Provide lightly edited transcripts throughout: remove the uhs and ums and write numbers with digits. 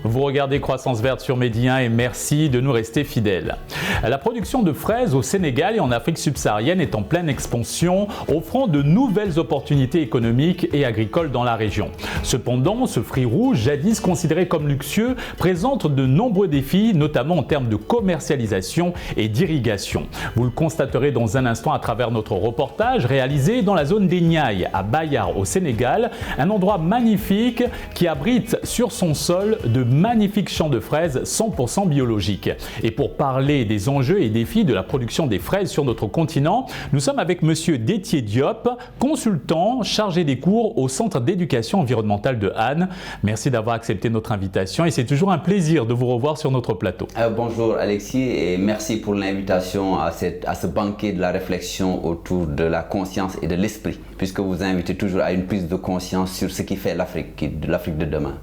Vous regardez Croissance Verte sur Medi 1 et merci de nous rester fidèles. La production de fraises au Sénégal et en Afrique subsaharienne est en pleine expansion, offrant de nouvelles opportunités économiques et agricoles dans la région. Cependant, ce fruit rouge, jadis considéré comme luxueux, présente de nombreux défis, notamment en termes de commercialisation et d'irrigation. Vous le constaterez dans un instant à travers notre reportage réalisé dans la zone des Niayes, à Bayar au Sénégal, un endroit magnifique qui abrite sur son sol de magnifiques champs de fraises 100% biologiques. Et pour parler des enjeux et défis de la production des fraises sur notre continent, nous sommes avec Monsieur Détier Diop, consultant chargé des cours au Centre d'éducation environnementale de Hann. Merci d'avoir accepté notre invitation et c'est toujours un plaisir de vous revoir sur notre plateau. Bonjour Alexis et merci pour l'invitation à ce banquet de la réflexion autour de la conscience et de l'esprit, puisque vous invitez toujours à une prise de conscience sur ce qui fait l'Afrique de demain.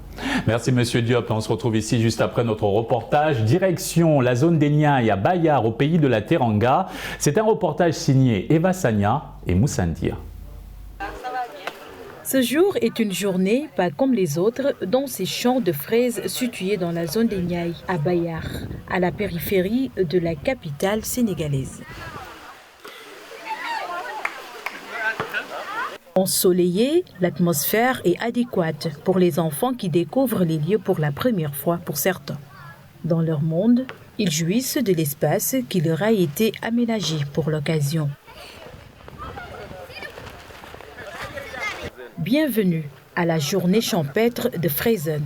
Merci Monsieur Diop. On se retrouve ici juste après notre reportage. Direction la zone des Niayes à Bayar, au pays de la Teranga. C'est un reportage signé Eva Sagna et Moussa Ndir. Ce jour est une journée pas comme les autres dans ces champs de fraises situés dans la zone des Niayes à Bayar, à la périphérie de la capitale sénégalaise. Ensoleillé, l'atmosphère est adéquate pour les enfants qui découvrent les lieux pour la première fois pour certains. Dans leur monde, ils jouissent de l'espace qui leur a été aménagé pour l'occasion. Bienvenue à la journée champêtre de Fraizen,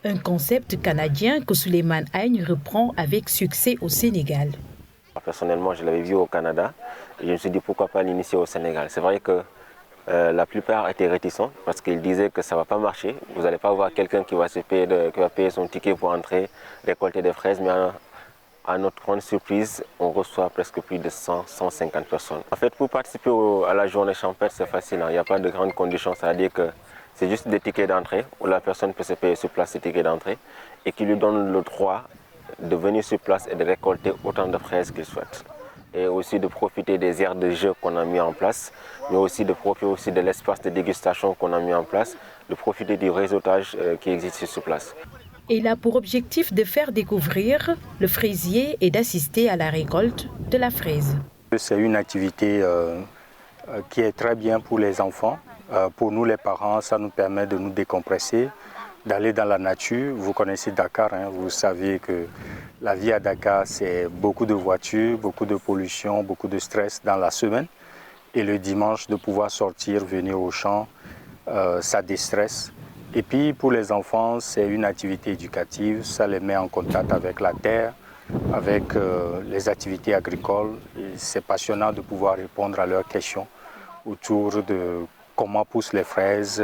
un concept canadien que Souleymane Agne reprend avec succès au Sénégal. Personnellement, je l'avais vu au Canada et je me suis dit pourquoi pas l'initier au Sénégal. C'est vrai que la plupart étaient réticents parce qu'ils disaient que ça ne va pas marcher. Vous n'allez pas voir quelqu'un qui va payer son ticket pour entrer, récolter des fraises, mais à notre grande surprise, on reçoit presque plus de 100-150 personnes. En fait, pour participer à la journée champêtre, c'est facile. Il n'y a pas de grandes conditions, c'est-à-dire que c'est juste des tickets d'entrée où la personne peut se payer sur place ses tickets d'entrée et qui lui donne le droit de venir sur place et de récolter autant de fraises qu'il souhaite. Et aussi de profiter des aires de jeu qu'on a mis en place, mais aussi de profiter aussi de l'espace de dégustation qu'on a mis en place, de profiter du réseautage qui existe sur place. Il a pour objectif de faire découvrir le fraisier et d'assister à la récolte de la fraise. C'est une activité qui est très bien pour les enfants. Pour nous les parents, ça nous permet de nous décompresser, d'aller dans la nature. Vous connaissez Dakar, hein, vous savez que la vie à Dakar, c'est beaucoup de voitures, beaucoup de pollution, beaucoup de stress dans la semaine. Et le dimanche, de pouvoir sortir, venir au champ, ça déstresse. Et puis pour les enfants, c'est une activité éducative, ça les met en contact avec la terre, avec les activités agricoles. C'est passionnant de pouvoir répondre à leurs questions autour de comment poussent les fraises,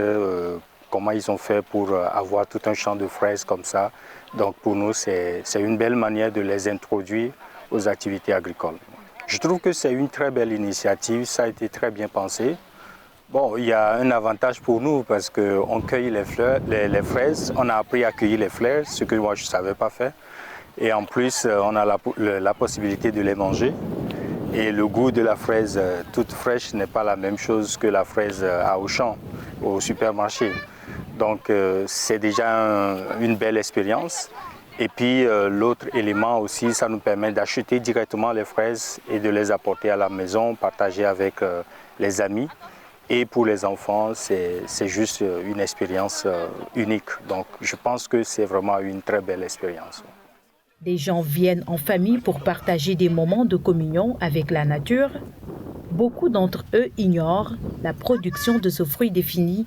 comment ils ont fait pour avoir tout un champ de fraises comme ça. Donc pour nous, c'est une belle manière de les introduire aux activités agricoles. Je trouve que c'est une très belle initiative, ça a été très bien pensé. Bon, il y a un avantage pour nous parce qu'on cueille les fraises, on a appris à cueillir les fleurs, ce que moi je ne savais pas faire. Et en plus, on a la possibilité de les manger. Et le goût de la fraise toute fraîche n'est pas la même chose que la fraise à Auchan, au supermarché. Donc c'est déjà une belle expérience. Et puis l'autre élément aussi, ça nous permet d'acheter directement les fraises et de les apporter à la maison, partager avec les amis. Et pour les enfants, c'est juste une expérience unique. Donc je pense que c'est vraiment une très belle expérience. Des gens viennent en famille pour partager des moments de communion avec la nature. Beaucoup d'entre eux ignorent la production de ce fruit défini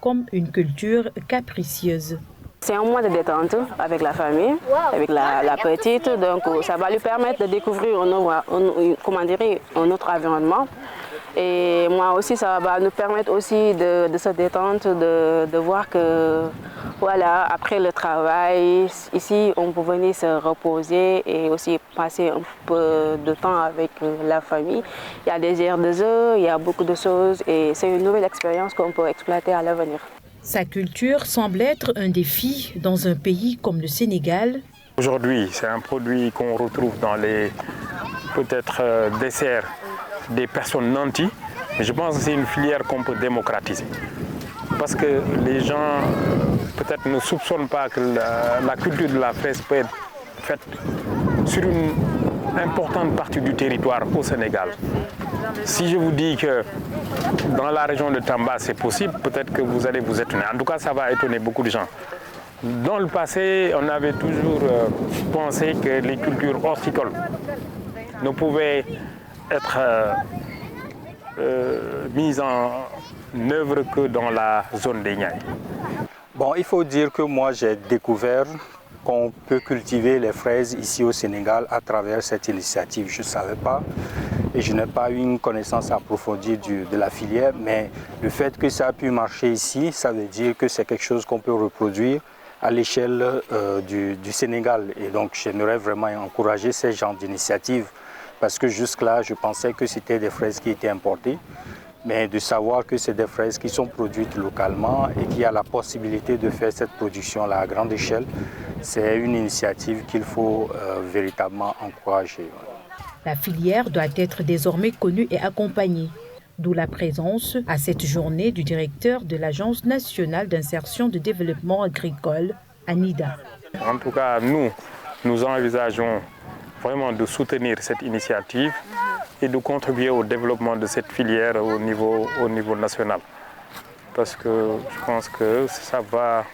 comme une culture capricieuse. C'est un mois de détente avec la famille, avec la petite, donc ça va lui permettre de découvrir un autre environnement. Et moi aussi, ça va nous permettre aussi de se détendre, de voir que voilà, après le travail, ici, on peut venir se reposer et aussi passer un peu de temps avec la famille. Il y a des aires de jeu, il y a beaucoup de choses et c'est une nouvelle expérience qu'on peut exploiter à l'avenir. Sa culture semble être un défi dans un pays comme le Sénégal. Aujourd'hui, c'est un produit qu'on retrouve dans les peut-être desserts des personnes nantis, mais je pense que c'est une filière qu'on peut démocratiser. Parce que les gens peut-être ne soupçonnent pas que la culture de la fraise peut être faite sur une importante partie du territoire au Sénégal. Si je vous dis que dans la région de Tamba c'est possible, peut-être que vous allez vous étonner. En tout cas, ça va étonner beaucoup de gens. Dans le passé, on avait toujours pensé que les cultures horticoles ne pouvaient être mises en œuvre que dans la zone des Niayes. Bon, il faut dire que moi j'ai découvert qu'on peut cultiver les fraises ici au Sénégal à travers cette initiative. Je ne savais pas et je n'ai pas eu une connaissance approfondie de la filière, mais le fait que ça a pu marcher ici, ça veut dire que c'est quelque chose qu'on peut reproduire à l'échelle du Sénégal. Et donc j'aimerais vraiment encourager ces genres d'initiatives parce que jusque-là, je pensais que c'était des fraises qui étaient importées. Mais de savoir que c'est des fraises qui sont produites localement et qu'il y a la possibilité de faire cette production-là à grande échelle, c'est une initiative qu'il faut véritablement encourager. La filière doit être désormais connue et accompagnée, d'où la présence à cette journée du directeur de l'Agence nationale d'insertion de développement agricole, ANIDA. En tout cas, nous envisageons vraiment de soutenir cette initiative et de contribuer au développement de cette filière au niveau national. Parce que je pense que ça va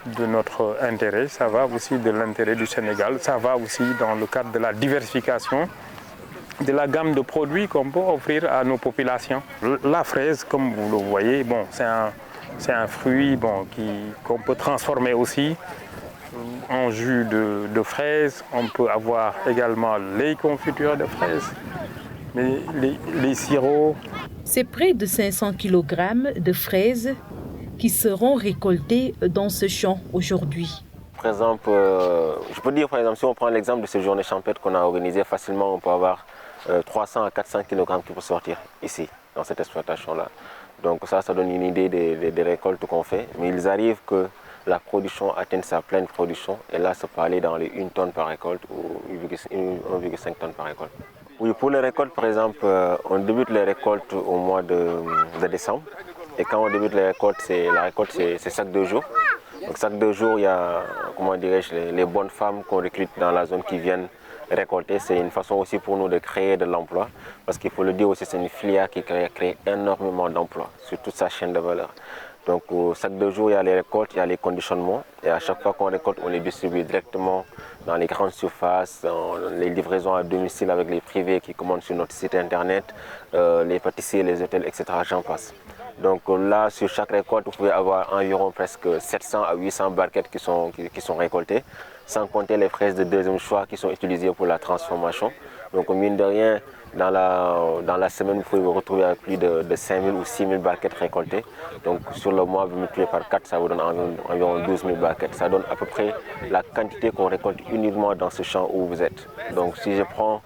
de notre intérêt, ça va aussi de l'intérêt du Sénégal, ça va aussi dans le cadre de la diversification de la gamme de produits qu'on peut offrir à nos populations. La fraise, comme vous le voyez, bon, c'est un fruit qu'on peut transformer aussi en jus de fraises. On peut avoir également les confitures de fraises, mais les sirops. C'est près de 500 kg de fraises qui seront récoltées dans ce champ aujourd'hui. Par exemple, je peux dire, par exemple, si on prend l'exemple de ces journées champêtres qu'on a organisées, facilement on peut avoir 300 à 400 kg qui peuvent sortir ici, dans cette exploitation-là. Donc ça donne une idée des récoltes qu'on fait. Mais il arrive que la production atteigne sa pleine production. Et là, ça peut aller dans les 1 tonne par récolte ou 1,5 tonnes par récolte. Oui, pour les récoltes, par exemple, on débute les récoltes au mois de décembre. Et quand on débute la récolte, c'est chaque 2 jours. Donc chaque 2 jours, il y a, comment dirais-je, les bonnes femmes qu'on recrute dans la zone qui viennent récolter. C'est une façon aussi pour nous de créer de l'emploi. Parce qu'il faut le dire aussi, c'est une filière qui crée énormément d'emplois sur toute sa chaîne de valeur. Donc chaque 2 jours, il y a les récoltes, il y a les conditionnements. Et à chaque fois qu'on récolte, on les distribue directement dans les grandes surfaces, dans les livraisons à domicile avec les privés qui commandent sur notre site internet, les pâtissiers, les hôtels, etc. J'en passe. Donc là, sur chaque récolte, vous pouvez avoir environ presque 700 à 800 barquettes qui sont récoltées, sans compter les fraises de deuxième choix qui sont utilisées pour la transformation. Donc mine de rien, dans la semaine, vous pouvez vous retrouver avec plus de 5000 ou 6000 barquettes récoltées. Donc sur le mois, vous multipliez par 4, ça vous donne environ 12 000 barquettes. Ça donne à peu près la quantité qu'on récolte uniquement dans ce champ où vous êtes. Donc si je prends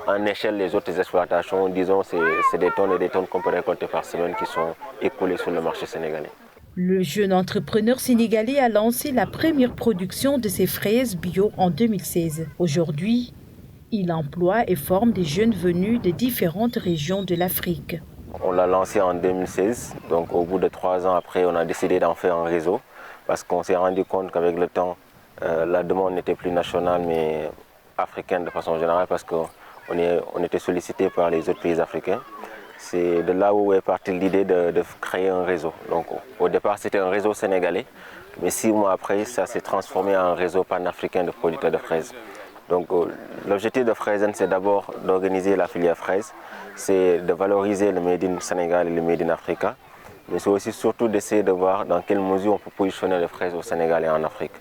en échelle les autres exploitations, disons c'est des tonnes et des tonnes qu'on peut récolter par semaine qui sont écoulées sur le marché sénégalais. Le jeune entrepreneur sénégalais a lancé la première production de ses fraises bio en 2016. Aujourd'hui, il emploie et forme des jeunes venus de différentes régions de l'Afrique. On l'a lancé en 2016, donc au bout de 3 ans après, on a décidé d'en faire un réseau parce qu'on s'est rendu compte qu'avec le temps, la demande n'était plus nationale mais africaine de façon générale parce qu'on était sollicité par les autres pays africains. C'est de là où est partie l'idée de créer un réseau. Donc au départ, c'était un réseau sénégalais, mais 6 mois après, ça s'est transformé en un réseau panafricain de producteurs de fraises. Donc l'objectif de Fraizen, c'est d'abord d'organiser la filière fraise, c'est de valoriser le Made in Sénégal et le Made in Africa, mais c'est aussi surtout d'essayer de voir dans quelle mesure on peut positionner les fraises au Sénégal et en Afrique.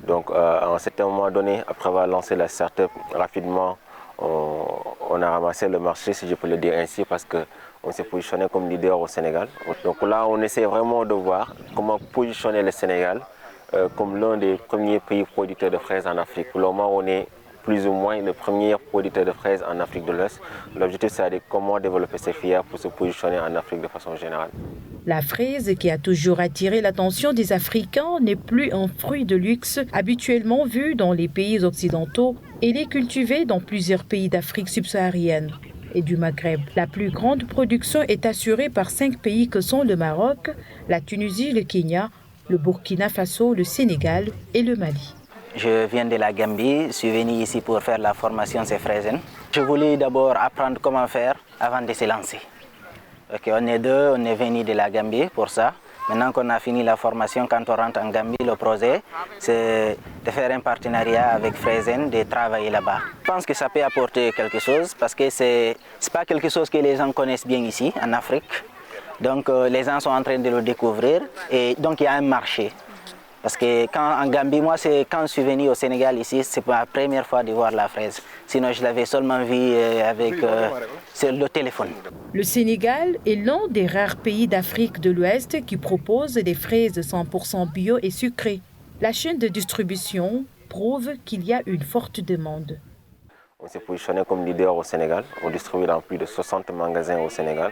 Donc à un certain moment donné, après avoir lancé la start-up, rapidement, on a ramassé le marché, si je peux le dire ainsi, parce qu'on s'est positionné comme leader au Sénégal. Donc là, on essaie vraiment de voir comment positionner le Sénégal comme l'un des premiers pays producteurs de fraises en Afrique. Pour le moment, on est plus ou moins le premier producteur de fraises en Afrique de l'Ouest. L'objectif, c'est de comment développer ces filières pour se positionner en Afrique de façon générale. La fraise, qui a toujours attiré l'attention des Africains, n'est plus un fruit de luxe habituellement vu dans les pays occidentaux. Elle est cultivée dans plusieurs pays d'Afrique subsaharienne et du Maghreb. La plus grande production est assurée par 5 pays que sont le Maroc, la Tunisie, le Kenya, le Burkina Faso, le Sénégal et le Mali. Je viens de la Gambie, je suis venu ici pour faire la formation CFRESEN. Je voulais d'abord apprendre comment faire avant de se lancer. Okay, on est deux, on est venu de la Gambie pour ça. Maintenant qu'on a fini la formation, quand on rentre en Gambie, le projet, c'est de faire un partenariat avec Fresen, de travailler là-bas. Je pense que ça peut apporter quelque chose parce que ce n'est pas quelque chose que les gens connaissent bien ici, en Afrique. Donc les gens sont en train de le découvrir et donc il y a un marché. Parce que en Gambie, moi, quand je suis venu au Sénégal ici, c'est la première fois de voir la fraise. Sinon, je l'avais seulement vu sur le téléphone. Le Sénégal est l'un des rares pays d'Afrique de l'Ouest qui propose des fraises 100% bio et sucrées. La chaîne de distribution prouve qu'il y a une forte demande. On s'est positionné comme leader au Sénégal. On distribue dans plus de 60 magasins au Sénégal,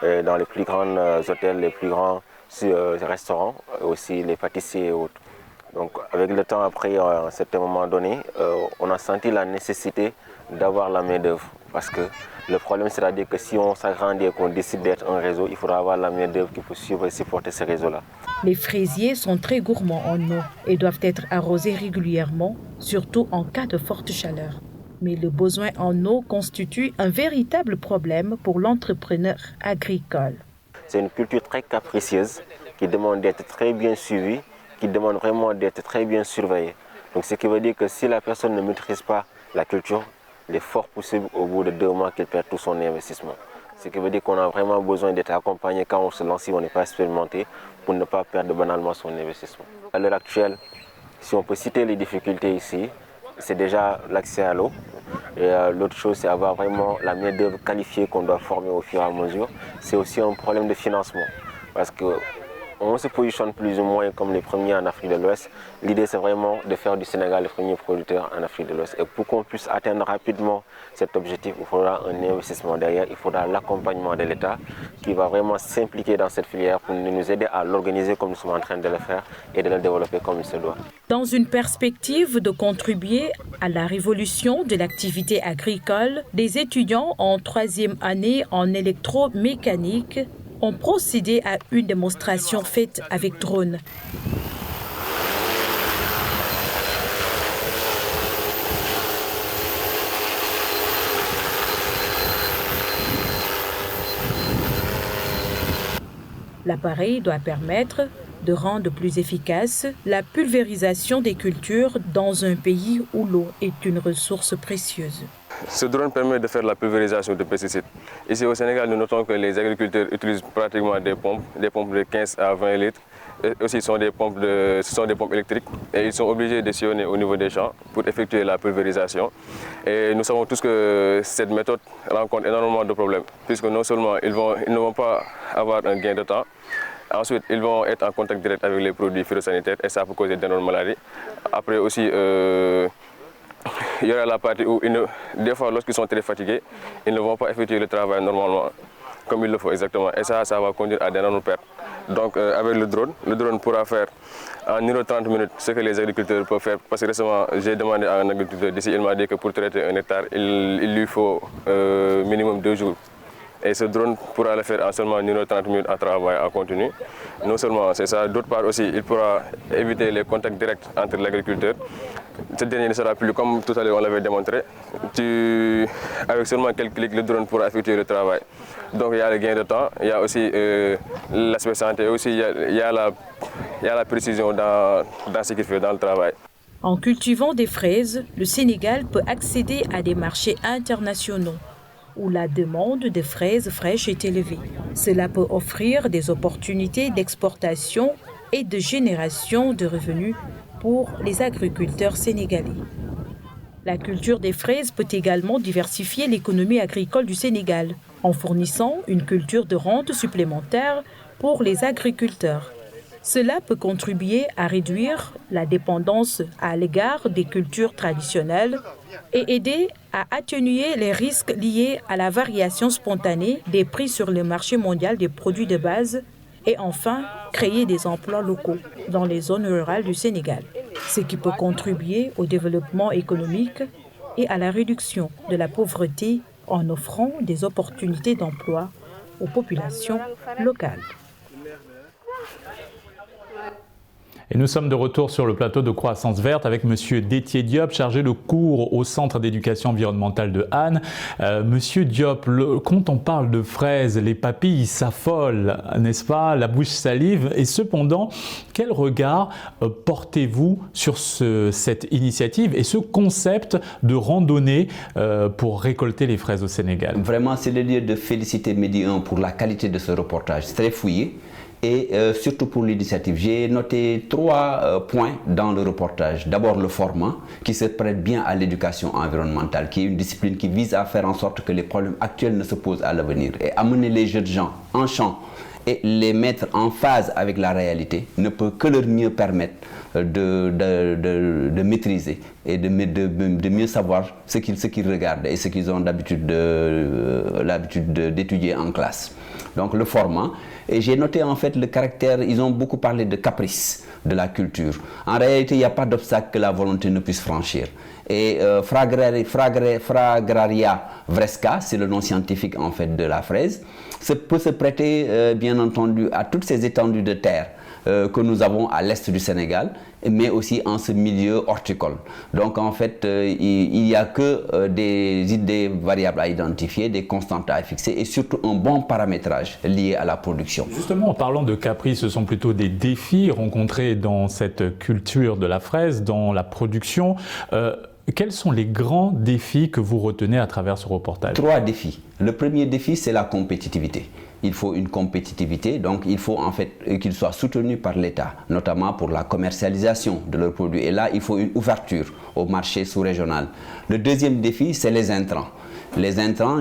dans les plus grands hôtels, les plus grands restaurants, aussi les pâtissiers et autres. Donc avec le temps après, à un certain moment donné, on a senti la nécessité d'avoir la main d'œuvre. Parce que le problème, c'est-à-dire que si on s'agrandit et qu'on décide d'être un réseau, il faudra avoir la main d'œuvre qui peut suivre et supporter ce réseau-là. Les fraisiers sont très gourmands en eau et doivent être arrosés régulièrement, surtout en cas de forte chaleur. Mais le besoin en eau constitue un véritable problème pour l'entrepreneur agricole. C'est une culture très capricieuse qui demande d'être très bien suivie, qui demande vraiment d'être très bien surveillée. Donc ce qui veut dire que si la personne ne maîtrise pas la culture, il est fort possible au bout de 2 mois qu'elle perde tout son investissement. Ce qui veut dire qu'on a vraiment besoin d'être accompagné quand on se lance, si on n'est pas expérimenté, pour ne pas perdre banalement son investissement. À l'heure actuelle, si on peut citer les difficultés ici, c'est déjà l'accès à l'eau. Et l'autre chose, c'est avoir vraiment la main-d'œuvre qualifiée qu'on doit former au fur et à mesure. C'est aussi un problème de financement. Parce qu'on se positionne plus ou moins comme les premiers en Afrique de l'Ouest. L'idée, c'est vraiment de faire du Sénégal le premier producteur en Afrique de l'Ouest. Et pour qu'on puisse atteindre rapidement cet objectif, il faudra un investissement derrière, il faudra l'accompagnement de l'État qui va vraiment s'impliquer dans cette filière pour nous aider à l'organiser comme nous sommes en train de le faire et de le développer comme il se doit. Dans une perspective de contribuer à la révolution de l'activité agricole, des étudiants en 3e année en électromécanique ont procédé à une démonstration faite avec drone. L'appareil doit permettre de rendre plus efficace la pulvérisation des cultures dans un pays où l'eau est une ressource précieuse. Ce drone permet de faire la pulvérisation de pesticides. Ici au Sénégal, nous notons que les agriculteurs utilisent pratiquement des pompes de 15 à 20 litres. Et aussi, ce sont des pompes électriques et ils sont obligés de sillonner au niveau des champs pour effectuer la pulvérisation. Et nous savons tous que cette méthode rencontre énormément de problèmes, puisque non seulement ils ne vont pas avoir un gain de temps, ensuite ils vont être en contact direct avec les produits phytosanitaires et ça peut causer d'énormes maladies. Après aussi, il y aura la partie où, des fois, lorsqu'ils sont très fatigués, ils ne vont pas effectuer le travail normalement, comme il le faut exactement. Et ça va conduire à d'énormes pertes. Donc, avec le drone pourra faire en 1h30 minutes ce que les agriculteurs peuvent faire. Parce que récemment, j'ai demandé à un agriculteur d'ici, il m'a dit que pour traiter un hectare, il lui faut minimum 2 jours. Et ce drone pourra le faire en seulement 1h30 minutes à travail en continu. Non seulement c'est ça, d'autre part aussi, il pourra éviter les contacts directs entre l'agriculteur. Ce dernier ne sera plus, comme tout à l'heure on l'avait démontré, avec seulement quelques clics, le drone pourra effectuer le travail. Donc il y a le gain de temps, il y a aussi l'aspect santé, aussi il y a la précision dans ce qu'il fait dans le travail. En cultivant des fraises, le Sénégal peut accéder à des marchés internationaux où la demande de fraises fraîches est élevée. Cela peut offrir des opportunités d'exportation et de génération de revenus pour les agriculteurs sénégalais. La culture des fraises peut également diversifier l'économie agricole du Sénégal en fournissant une culture de rente supplémentaire pour les agriculteurs. Cela peut contribuer à réduire la dépendance à l'égard des cultures traditionnelles et aider à atténuer les risques liés à la variation spontanée des prix sur le marché mondial des produits de base et enfin créer des emplois locaux dans les zones rurales du Sénégal, ce qui peut contribuer au développement économique et à la réduction de la pauvreté en offrant des opportunités d'emploi aux populations locales. Et nous sommes de retour sur le plateau de Croissance Verte avec Monsieur Déthié Diop, chargé de cours au Centre d'éducation environnementale de Hann. Monsieur Diop, quand on parle de fraises, les papilles s'affolent, n'est-ce pas? La bouche salive. Et cependant, quel regard portez-vous sur cette initiative et ce concept de randonnée pour récolter les fraises au Sénégal? Vraiment, c'est le lieu de féliciter Medi 1 pour la qualité de ce reportage. C'est très fouillé. Et surtout pour l'initiative, j'ai noté 3 points dans le reportage. D'abord le format, qui se prête bien à l'éducation environnementale, qui est une discipline qui vise à faire en sorte que les problèmes actuels ne se posent à l'avenir. Et amener les jeunes gens en champ et les mettre en phase avec la réalité ne peut que leur mieux permettre de maîtriser et de mieux savoir ce qu'ils regardent et ce qu'ils ont l'habitude d'étudier en classe. Donc le format. Et j'ai noté en fait le caractère, ils ont beaucoup parlé de caprice de la culture. En réalité, il n'y a pas d'obstacle que la volonté ne puisse franchir. Et Fragraria vresca, c'est le nom scientifique en fait de la fraise, peut se prêter bien entendu à toutes ces étendues de terre que nous avons à l'est du Sénégal, mais aussi en ce milieu horticole. Donc en fait, il n'y a que des variables à identifier, des constantes à fixer et surtout un bon paramétrage lié à la production. Justement, en parlant de caprice, ce sont plutôt des défis rencontrés dans cette culture de la fraise, dans la production. Quels sont les grands défis que vous retenez à travers ce reportage? 3 défis. Le premier défi, c'est la compétitivité. Il faut une compétitivité, donc il faut en fait qu'ils soient soutenus par l'État, notamment pour la commercialisation de leurs produits. Et là, il faut une ouverture au marché sous-régional. Le deuxième défi, c'est les intrants. Les intrants,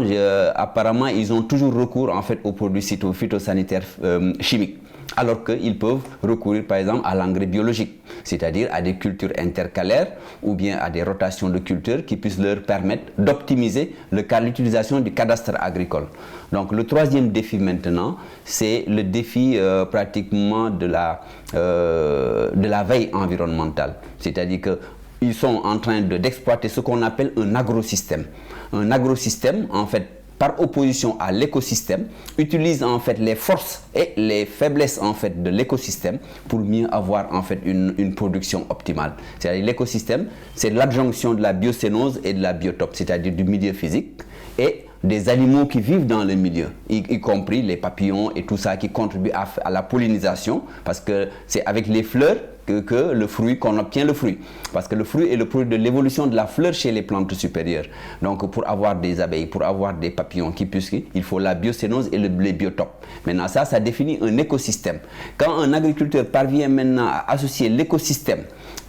apparemment, ils ont toujours recours en fait aux produits phytosanitaires chimiques, alors qu'ils peuvent recourir par exemple à l'engrais biologique, c'est-à-dire à des cultures intercalaires ou bien à des rotations de cultures qui puissent leur permettre d'optimiser l'utilisation du cadastre agricole. Donc le troisième défi maintenant, c'est le défi pratiquement de la veille environnementale, c'est-à-dire qu'ils sont en train d'exploiter ce qu'on appelle un agrosystème. Un agrosystème, en fait, par opposition à l'écosystème, utilise en fait les forces et les faiblesses en fait de l'écosystème pour mieux avoir en fait une production optimale. C'est-à-dire l'écosystème, c'est l'adjonction de la biocénose et de la biotope, c'est-à-dire du milieu physique et des animaux qui vivent dans le milieu, y compris les papillons et tout ça qui contribuent à la pollinisation, parce que c'est avec les fleurs que le fruit, qu'on obtient le fruit. Parce que le fruit est le produit de l'évolution de la fleur chez les plantes supérieures. Donc pour avoir des abeilles, pour avoir des papillons qui puissent, il faut la biocénose et les biotopes. Maintenant ça définit un écosystème. Quand un agriculteur parvient maintenant à associer l'écosystème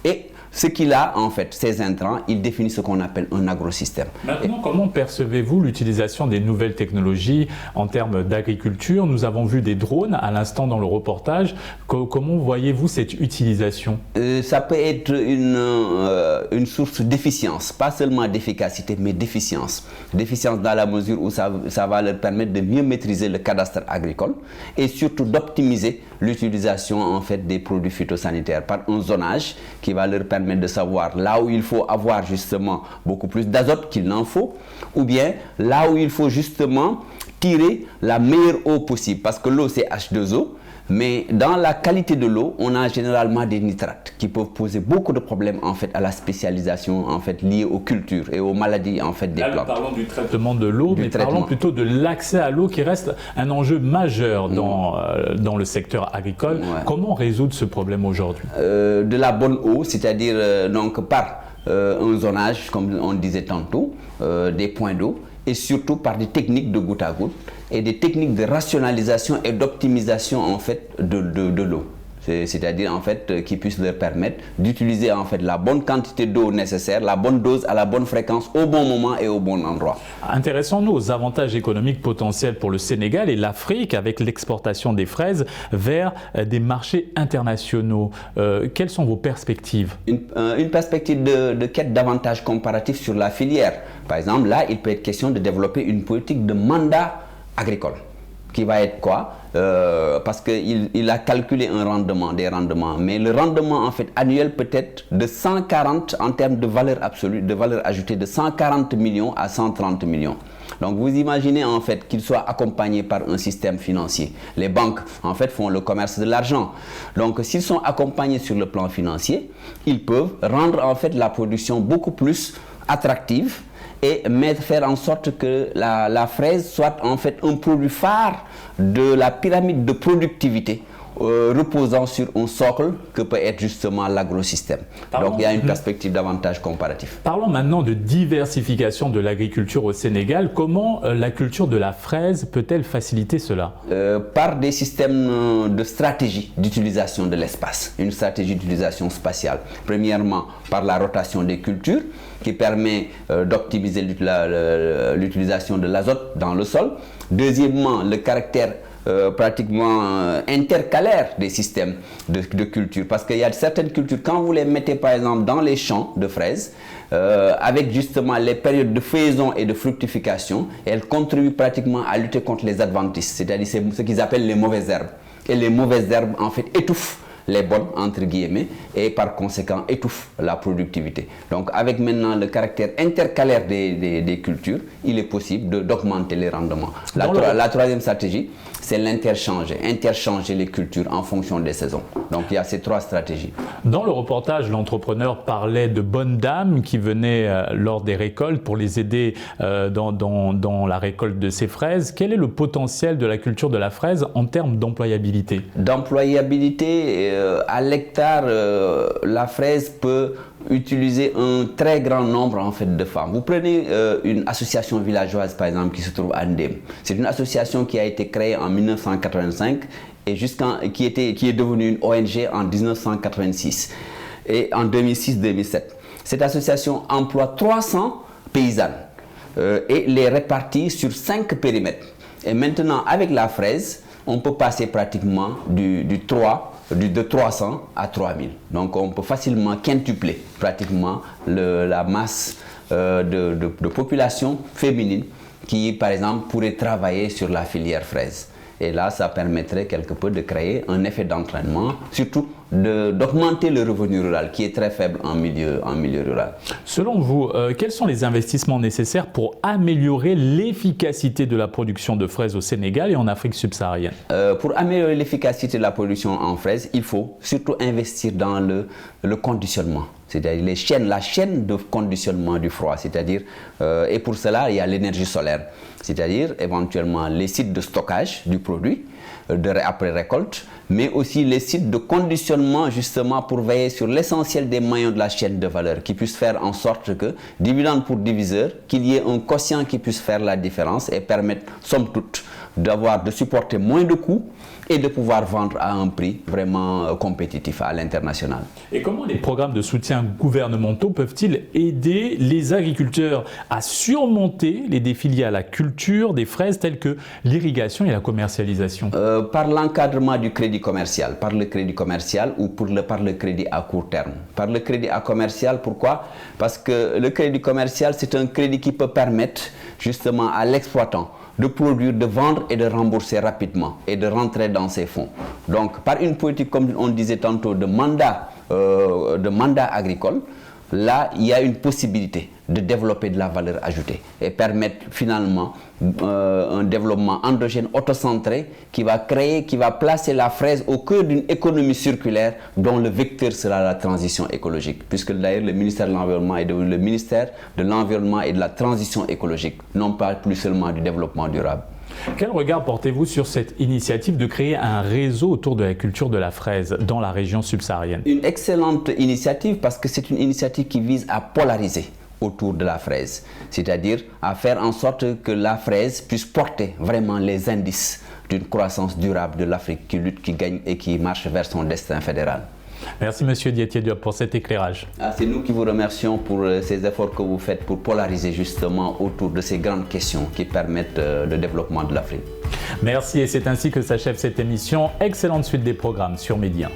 et ce qu'il a en fait, ces intrants, il définit ce qu'on appelle un agrosystème. Maintenant, comment percevez-vous l'utilisation des nouvelles technologies en termes d'agriculture? Nous avons vu des drones à l'instant dans le reportage. Comment voyez-vous cette utilisation? Ça peut être une source d'efficience, pas seulement d'efficacité, mais d'efficience. D'efficience dans la mesure où ça va leur permettre de mieux maîtriser le cadastre agricole et surtout d'optimiser l'utilisation en fait des produits phytosanitaires par un zonage qui va leur permettre de savoir là où il faut avoir justement beaucoup plus d'azote qu'il n'en faut, ou bien là où il faut justement tirer la meilleure eau possible, parce que l'eau c'est H2O, mais dans la qualité de l'eau, on a généralement des nitrates qui peuvent poser beaucoup de problèmes en fait à la spécialisation en fait liée aux cultures et aux maladies en fait des plantes. Là, nous parlons du traitement de l'eau, mais parlons plutôt de l'accès à l'eau qui reste un enjeu majeur dans le secteur agricole. Ouais. Comment résoudre ce problème aujourd'hui? De la bonne eau, c'est-à-dire donc par un zonage, comme on disait tantôt, des points d'eau, et surtout par des techniques de goutte à goutte et des techniques de rationalisation et d'optimisation en fait de l'eau. C'est-à-dire en fait qui puissent leur permettre d'utiliser en fait la bonne quantité d'eau nécessaire, la bonne dose à la bonne fréquence au bon moment et au bon endroit. Intéressons-nous aux avantages économiques potentiels pour le Sénégal et l'Afrique avec l'exportation des fraises vers des marchés internationaux. Quelles sont vos perspectives? Une perspective de quête d'avantages comparatifs sur la filière. Par exemple, là, il peut être question de développer une politique de mandat agricole. Qui va être quoi? Parce qu'il a calculé des rendements, mais le rendement en fait annuel peut être de 140 en termes de valeur absolue, de valeur ajoutée de 140 millions à 130 millions. Donc vous imaginez en fait qu'ils soient accompagnés par un système financier. Les banques en fait font le commerce de l'argent. Donc s'ils sont accompagnés sur le plan financier, ils peuvent rendre en fait la production beaucoup plus attractive et faire en sorte que la fraise soit en fait un produit phare de la pyramide de productivité reposant sur un socle que peut être justement l'agrosystème. Donc il y a une perspective davantage comparative. Parlons maintenant de diversification de l'agriculture au Sénégal. Comment la culture de la fraise peut-elle faciliter cela? Par des systèmes de stratégie d'utilisation de l'espace, une stratégie d'utilisation spatiale. Premièrement, par la rotation des cultures qui permet d'optimiser l'utilisation de l'azote dans le sol. Deuxièmement, le caractère pratiquement intercalaire des systèmes de culture, parce qu'il y a certaines cultures, quand vous les mettez par exemple dans les champs de fraises, avec justement les périodes de feuillaison et de fructification, elles contribuent pratiquement à lutter contre les adventices, c'est-à-dire ce qu'ils appellent les mauvaises herbes. Et les mauvaises herbes en fait étouffent les bonnes, entre guillemets, et par conséquent étouffe la productivité. Donc avec maintenant le caractère intercalaire des cultures, il est possible d'augmenter les rendements. La troisième stratégie, c'est interchanger les cultures en fonction des saisons. Donc il y a ces trois stratégies. Dans le reportage, l'entrepreneur parlait de bonnes dames qui venaient lors des récoltes pour les aider dans la récolte de ces fraises. Quel est le potentiel de la culture de la fraise en termes d'employabilité? D'employabilité, à l'hectare, la fraise peut utiliser un très grand nombre en fait de femmes. Vous prenez une association villageoise par exemple qui se trouve à Ndem. C'est une association qui a été créée en 1985 et qui est devenue une ONG en 1986 et en 2006-2007. Cette association emploie 300 paysannes et les répartit sur 5 périmètres. Et maintenant avec la fraise, on peut passer pratiquement de 300 à 3000. Donc on peut facilement quintupler pratiquement la masse de population féminine qui par exemple pourrait travailler sur la filière fraise. Et là, ça permettrait quelque peu de créer un effet d'entraînement, surtout d'augmenter le revenu rural qui est très faible en milieu rural. Selon vous, quels sont les investissements nécessaires pour améliorer l'efficacité de la production de fraises au Sénégal et en Afrique subsaharienne? Pour améliorer l'efficacité de la production en fraises, il faut surtout investir dans le conditionnement. C'est-à-dire la chaîne de conditionnement du froid, c'est-à-dire, et pour cela, il y a l'énergie solaire, c'est-à-dire éventuellement les sites de stockage du produit après récolte, mais aussi les sites de conditionnement justement pour veiller sur l'essentiel des maillons de la chaîne de valeur, qui puissent faire en sorte que, dividende pour diviseur, qu'il y ait un quotient qui puisse faire la différence et permettre, somme toute, de supporter moins de coûts et de pouvoir vendre à un prix vraiment compétitif à l'international. Et comment les programmes de soutien gouvernementaux peuvent-ils aider les agriculteurs à surmonter les défis liés à la culture des fraises tels que l'irrigation et la commercialisation? Par l'encadrement du crédit commercial, par le crédit commercial ou par le crédit à court terme. Par le crédit commercial, pourquoi? Parce que le crédit commercial, c'est un crédit qui peut permettre justement à l'exploitant de produire, de vendre et de rembourser rapidement et de rentrer dans ses fonds. Donc par une politique, comme on disait tantôt, de mandat agricole, là il y a une possibilité de développer de la valeur ajoutée et permettre finalement un développement endogène autocentré qui va placer la fraise au cœur d'une économie circulaire dont le vecteur sera la transition écologique, puisque d'ailleurs le ministère de l'Environnement est devenu le ministère de l'Environnement et de la transition écologique, non pas plus seulement du développement durable. Quel regard portez-vous sur cette initiative de créer un réseau autour de la culture de la fraise dans la région subsaharienne? Une excellente initiative parce que c'est une initiative qui vise à polariser autour de la fraise, c'est-à-dire à faire en sorte que la fraise puisse porter vraiment les indices d'une croissance durable de l'Afrique qui lutte, qui gagne et qui marche vers son destin fédéral. Merci Monsieur Dietier Diop pour cet éclairage. C'est nous qui vous remercions pour ces efforts que vous faites pour polariser justement autour de ces grandes questions qui permettent le développement de l'Afrique. Merci et c'est ainsi que s'achève cette émission. Excellente suite des programmes sur Média.